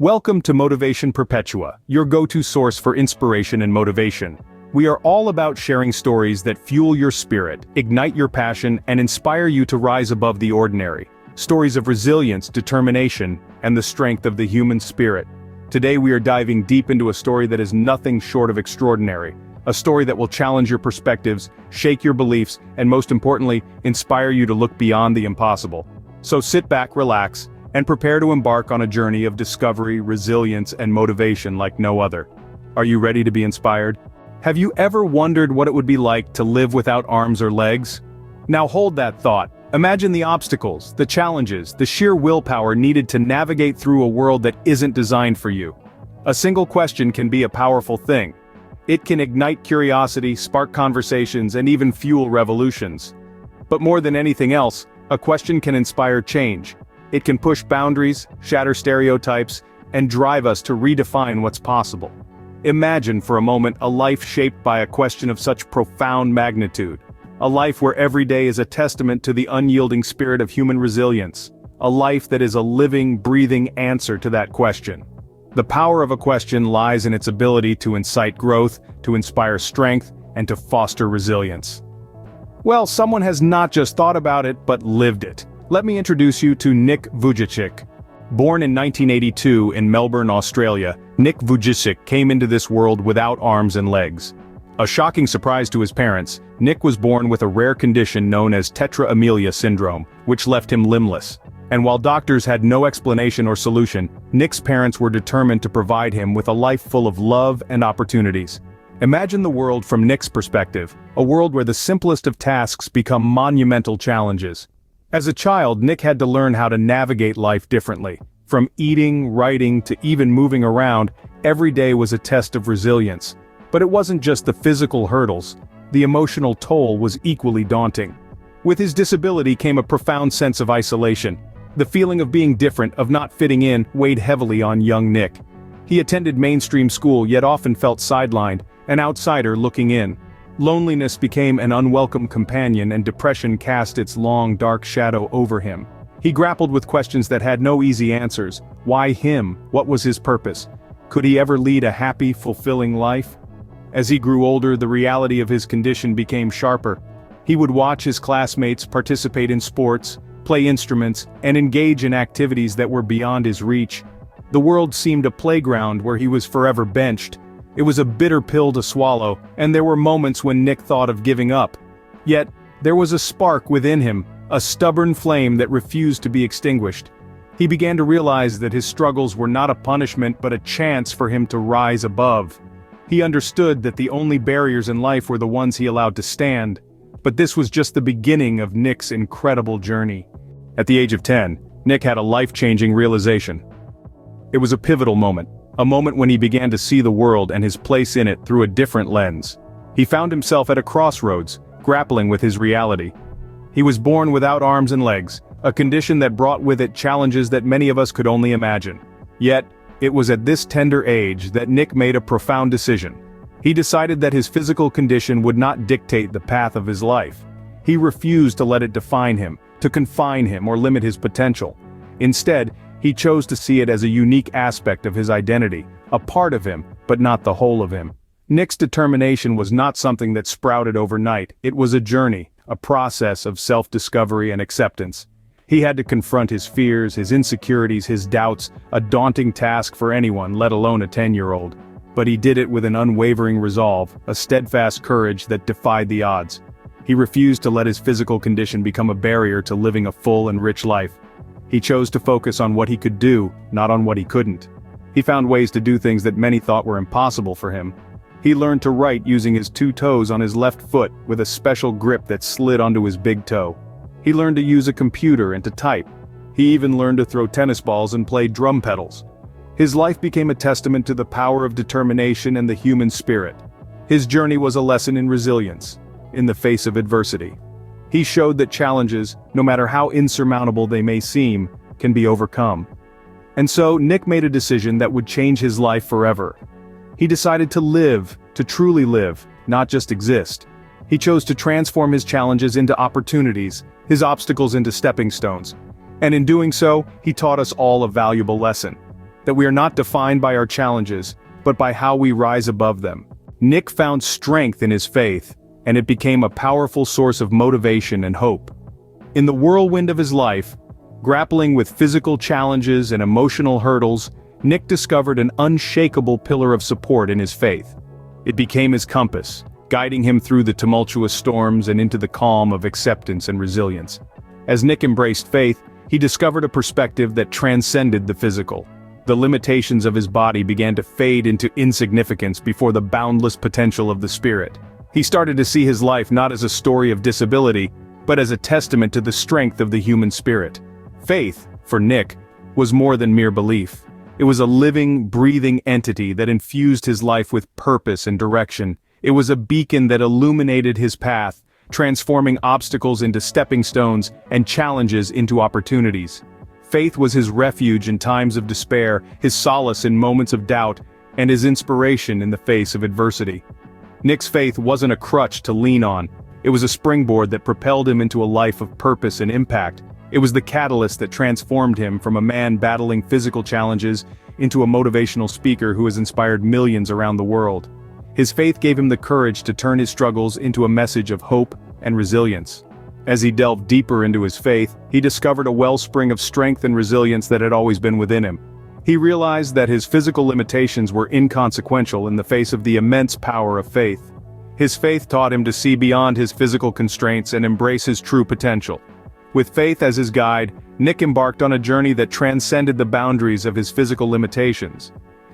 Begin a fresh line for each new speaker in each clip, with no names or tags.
Welcome to Motivation Perpetua, your go-to source for inspiration and motivation. We are all about sharing stories that fuel your spirit, ignite your passion, and inspire you to rise above the ordinary. Stories of resilience, determination, and the strength of the human spirit. Today we are diving deep into a story that is nothing short of extraordinary. A story that will challenge your perspectives, shake your beliefs, and most importantly, inspire you to look beyond the impossible. So sit back, relax, and prepare to embark on a journey of discovery, resilience, and motivation like no other. Are you ready to be inspired? Have you ever wondered what it would be like to live without arms or legs? Now hold that thought. Imagine the obstacles, the challenges, the sheer willpower needed to navigate through a world that isn't designed for you. A single question can be a powerful thing. It can ignite curiosity, spark conversations, and even fuel revolutions. But more than anything else, a question can inspire change. It can push boundaries, shatter stereotypes, and drive us to redefine what's possible. Imagine for a moment a life shaped by a question of such profound magnitude. A life where every day is a testament to the unyielding spirit of human resilience. A life that is a living, breathing answer to that question. The power of a question lies in its ability to incite growth, to inspire strength, and to foster resilience. Well, someone has not just thought about it, but lived it. Let me introduce you to Nick Vujicic. Born in 1982 in Melbourne, Australia, Nick Vujicic came into this world without arms and legs. A shocking surprise to his parents, Nick was born with a rare condition known as tetra amelia syndrome, which left him limbless. And while doctors had no explanation or solution, Nick's parents were determined to provide him with a life full of love and opportunities. Imagine the world from Nick's perspective, a world where the simplest of tasks become monumental challenges. As a child, Nick had to learn how to navigate life differently. From eating, writing, to even moving around, every day was a test of resilience. But it wasn't just the physical hurdles. The emotional toll was equally daunting. With his disability came a profound sense of isolation. The feeling of being different, of not fitting in, weighed heavily on young Nick. He attended mainstream school yet often felt sidelined, an outsider looking in. Loneliness became an unwelcome companion and depression cast its long, dark shadow over him. He grappled with questions that had no easy answers. Why him? What was his purpose? Could he ever lead a happy, fulfilling life? As he grew older, the reality of his condition became sharper. He would watch his classmates participate in sports, play instruments, and engage in activities that were beyond his reach. The world seemed a playground where he was forever benched. It was a bitter pill to swallow, and there were moments when Nick thought of giving up. Yet, there was a spark within him, a stubborn flame that refused to be extinguished. He began to realize that his struggles were not a punishment but a chance for him to rise above. He understood that the only barriers in life were the ones he allowed to stand. But this was just the beginning of Nick's incredible journey. At the age of 10, Nick had a life-changing realization. It was a pivotal moment. A moment when he began to see the world and his place in it through a different lens. He found himself at a crossroads, grappling with his reality. He was born without arms and legs, a condition that brought with it challenges that many of us could only imagine. Yet, it was at this tender age that Nick made a profound decision. He decided that his physical condition would not dictate the path of his life. He refused to let it define him, to confine him or limit his potential. Instead, he chose to see it as a unique aspect of his identity, a part of him, but not the whole of him. Nick's determination was not something that sprouted overnight. It was a journey, a process of self-discovery and acceptance. He had to confront his fears, his insecurities, his doubts, a daunting task for anyone, let alone a 10-year-old. But he did it with an unwavering resolve, a steadfast courage that defied the odds. He refused to let his physical condition become a barrier to living a full and rich life. He chose to focus on what he could do, not on what he couldn't. He found ways to do things that many thought were impossible for him. He learned to write using his 2 toes on his left foot with a special grip that slid onto his big toe. He learned to use a computer and to type. He even learned to throw tennis balls and play drum pedals. His life became a testament to the power of determination and the human spirit. His journey was a lesson in resilience, in the face of adversity. He showed that challenges, no matter how insurmountable they may seem, can be overcome. And so, Nick made a decision that would change his life forever. He decided to live, to truly live, not just exist. He chose to transform his challenges into opportunities, his obstacles into stepping stones. And in doing so, he taught us all a valuable lesson. that we are not defined by our challenges, but by how we rise above them. Nick found strength in his faith, and it became a powerful source of motivation and hope. In the whirlwind of his life, grappling with physical challenges and emotional hurdles, Nick discovered an unshakable pillar of support in his faith. It became his compass, guiding him through the tumultuous storms and into the calm of acceptance and resilience. As Nick embraced faith, he discovered a perspective that transcended the physical. The limitations of his body began to fade into insignificance before the boundless potential of the spirit. He started to see his life not as a story of disability, but as a testament to the strength of the human spirit. Faith, for Nick, was more than mere belief. It was a living, breathing entity that infused his life with purpose and direction. It was a beacon that illuminated his path, transforming obstacles into stepping stones and challenges into opportunities. Faith was his refuge in times of despair, his solace in moments of doubt, and his inspiration in the face of adversity. Nick's faith wasn't a crutch to lean on. It was a springboard that propelled him into a life of purpose and impact. It was the catalyst that transformed him from a man battling physical challenges into a motivational speaker who has inspired millions around the world. His faith gave him the courage to turn his struggles into a message of hope and resilience. As he delved deeper into his faith, he discovered a wellspring of strength and resilience that had always been within him. He realized that his physical limitations were inconsequential in the face of the immense power of faith. His faith taught him to see beyond his physical constraints and embrace his true potential. With faith as his guide, Nick embarked on a journey that transcended the boundaries of his physical limitations.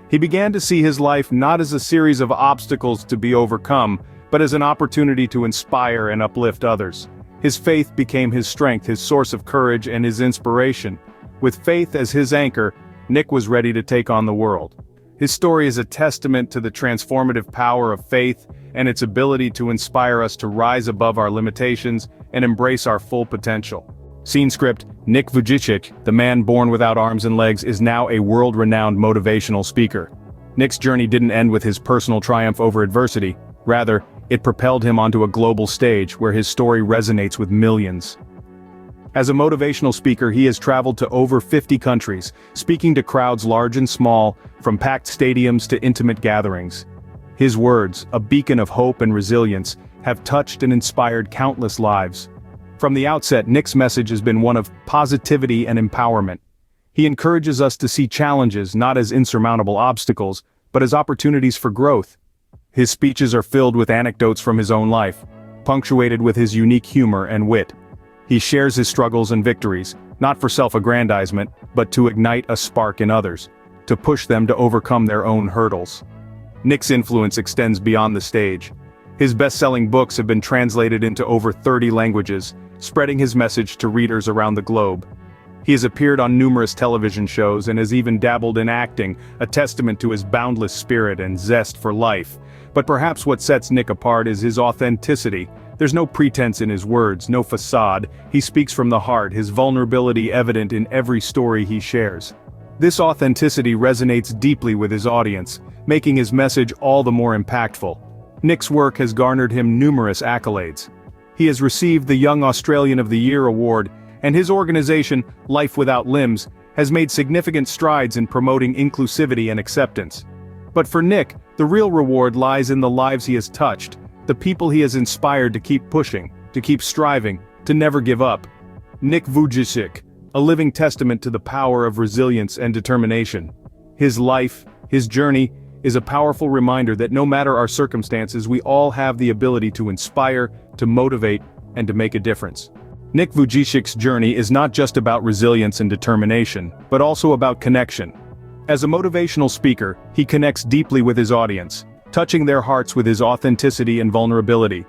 He began to see his life not as a series of obstacles to be overcome, but as an opportunity to inspire and uplift others. His faith became his strength, his source of courage, and his inspiration. With faith as his anchor, Nick was ready to take on the world. His story is a testament to the transformative power of faith and its ability to inspire us to rise above our limitations and embrace our full potential. Scene script: Nick Vujicic, the man born without arms and legs, is now a world-renowned motivational speaker. Nick's journey didn't end with his personal triumph over adversity. Rather, it propelled him onto a global stage where his story resonates with millions. As a motivational speaker, he has traveled to over 50 countries, speaking to crowds large and small, from packed stadiums to intimate gatherings. His words, a beacon of hope and resilience, have touched and inspired countless lives. From the outset, Nick's message has been one of positivity and empowerment. He encourages us to see challenges not as insurmountable obstacles, but as opportunities for growth. His speeches are filled with anecdotes from his own life, punctuated with his unique humor and wit. He shares his struggles and victories, not for self-aggrandizement, but to ignite a spark in others, to push them to overcome their own hurdles. Nick's influence extends beyond the stage. His best-selling books have been translated into over 30 languages, spreading his message to readers around the globe. He has appeared on numerous television shows and has even dabbled in acting, a testament to his boundless spirit and zest for life. But perhaps what sets Nick apart is his authenticity. There's no pretense in his words, no facade. He speaks from the heart, his vulnerability evident in every story he shares. This authenticity resonates deeply with his audience, making his message all the more impactful. Nick's work has garnered him numerous accolades. He has received the Young Australian of the Year award, and his organization, Life Without Limbs, has made significant strides in promoting inclusivity and acceptance. But for Nick, the real reward lies in the lives he has touched, the people he has inspired to keep pushing, to keep striving, to never give up. Nick Vujicic, a living testament to the power of resilience and determination. His life, his journey, is a powerful reminder that no matter our circumstances, we all have the ability to inspire, to motivate, and to make a difference. Nick Vujicic's journey is not just about resilience and determination, but also about connection. As a motivational speaker, he connects deeply with his audience, touching their hearts with his authenticity and vulnerability.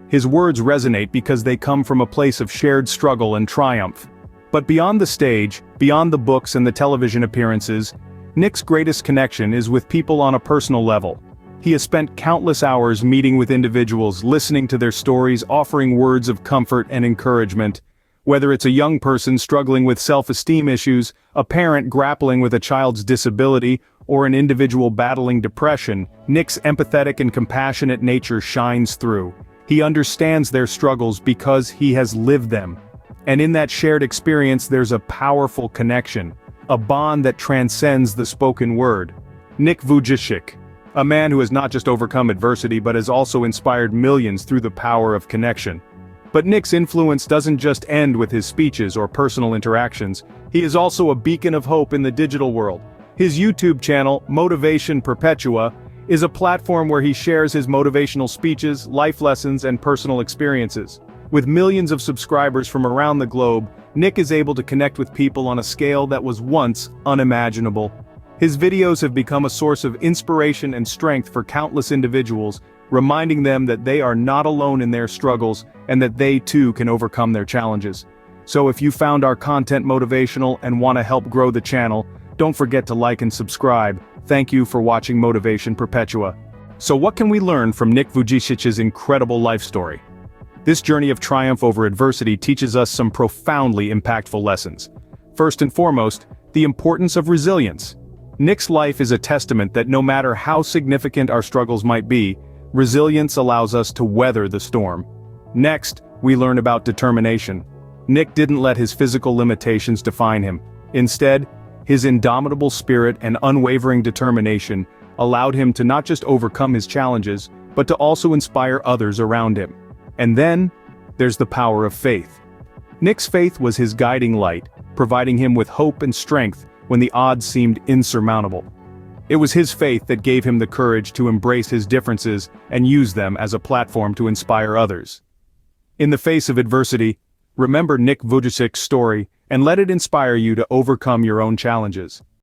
His words resonate because they come from a place of shared struggle and triumph. But beyond the stage, beyond the books and the television appearances, Nick's greatest connection is with people on a personal level. He has spent countless hours meeting with individuals, listening to their stories, offering words of comfort and encouragement. Whether it's a young person struggling with self-esteem issues, a parent grappling with a child's disability, or an individual battling depression, Nick's empathetic and compassionate nature shines through. He understands their struggles because he has lived them. And in that shared experience there's a powerful connection, a bond that transcends the spoken word. Nick Vujicic, a man who has not just overcome adversity but has also inspired millions through the power of connection. But Nick's influence doesn't just end with his speeches or personal interactions, he is also a beacon of hope in the digital world. His YouTube channel, Motivation Perpetua, is a platform where he shares his motivational speeches, life lessons, and personal experiences. With millions of subscribers from around the globe, Nick is able to connect with people on a scale that was once unimaginable. His videos have become a source of inspiration and strength for countless individuals, reminding them that they are not alone in their struggles and that they too can overcome their challenges. So if you found our content motivational and want to help grow the channel, don't forget to like and subscribe. Thank you for watching Motivation Perpetua. So what can we learn from Nick Vujicic's incredible life story? This journey of triumph over adversity teaches us some profoundly impactful lessons. First and foremost, the importance of resilience. Nick's life is a testament that no matter how significant our struggles might be, resilience allows us to weather the storm. Next, we learn about determination. Nick didn't let his physical limitations define him. Instead, his indomitable spirit and unwavering determination allowed him to not just overcome his challenges, but to also inspire others around him. And then, there's the power of faith. Nick's faith was his guiding light, providing him with hope and strength when the odds seemed insurmountable. It was his faith that gave him the courage to embrace his differences and use them as a platform to inspire others. In the face of adversity, remember Nick Vujicic's story and let it inspire you to overcome your own challenges.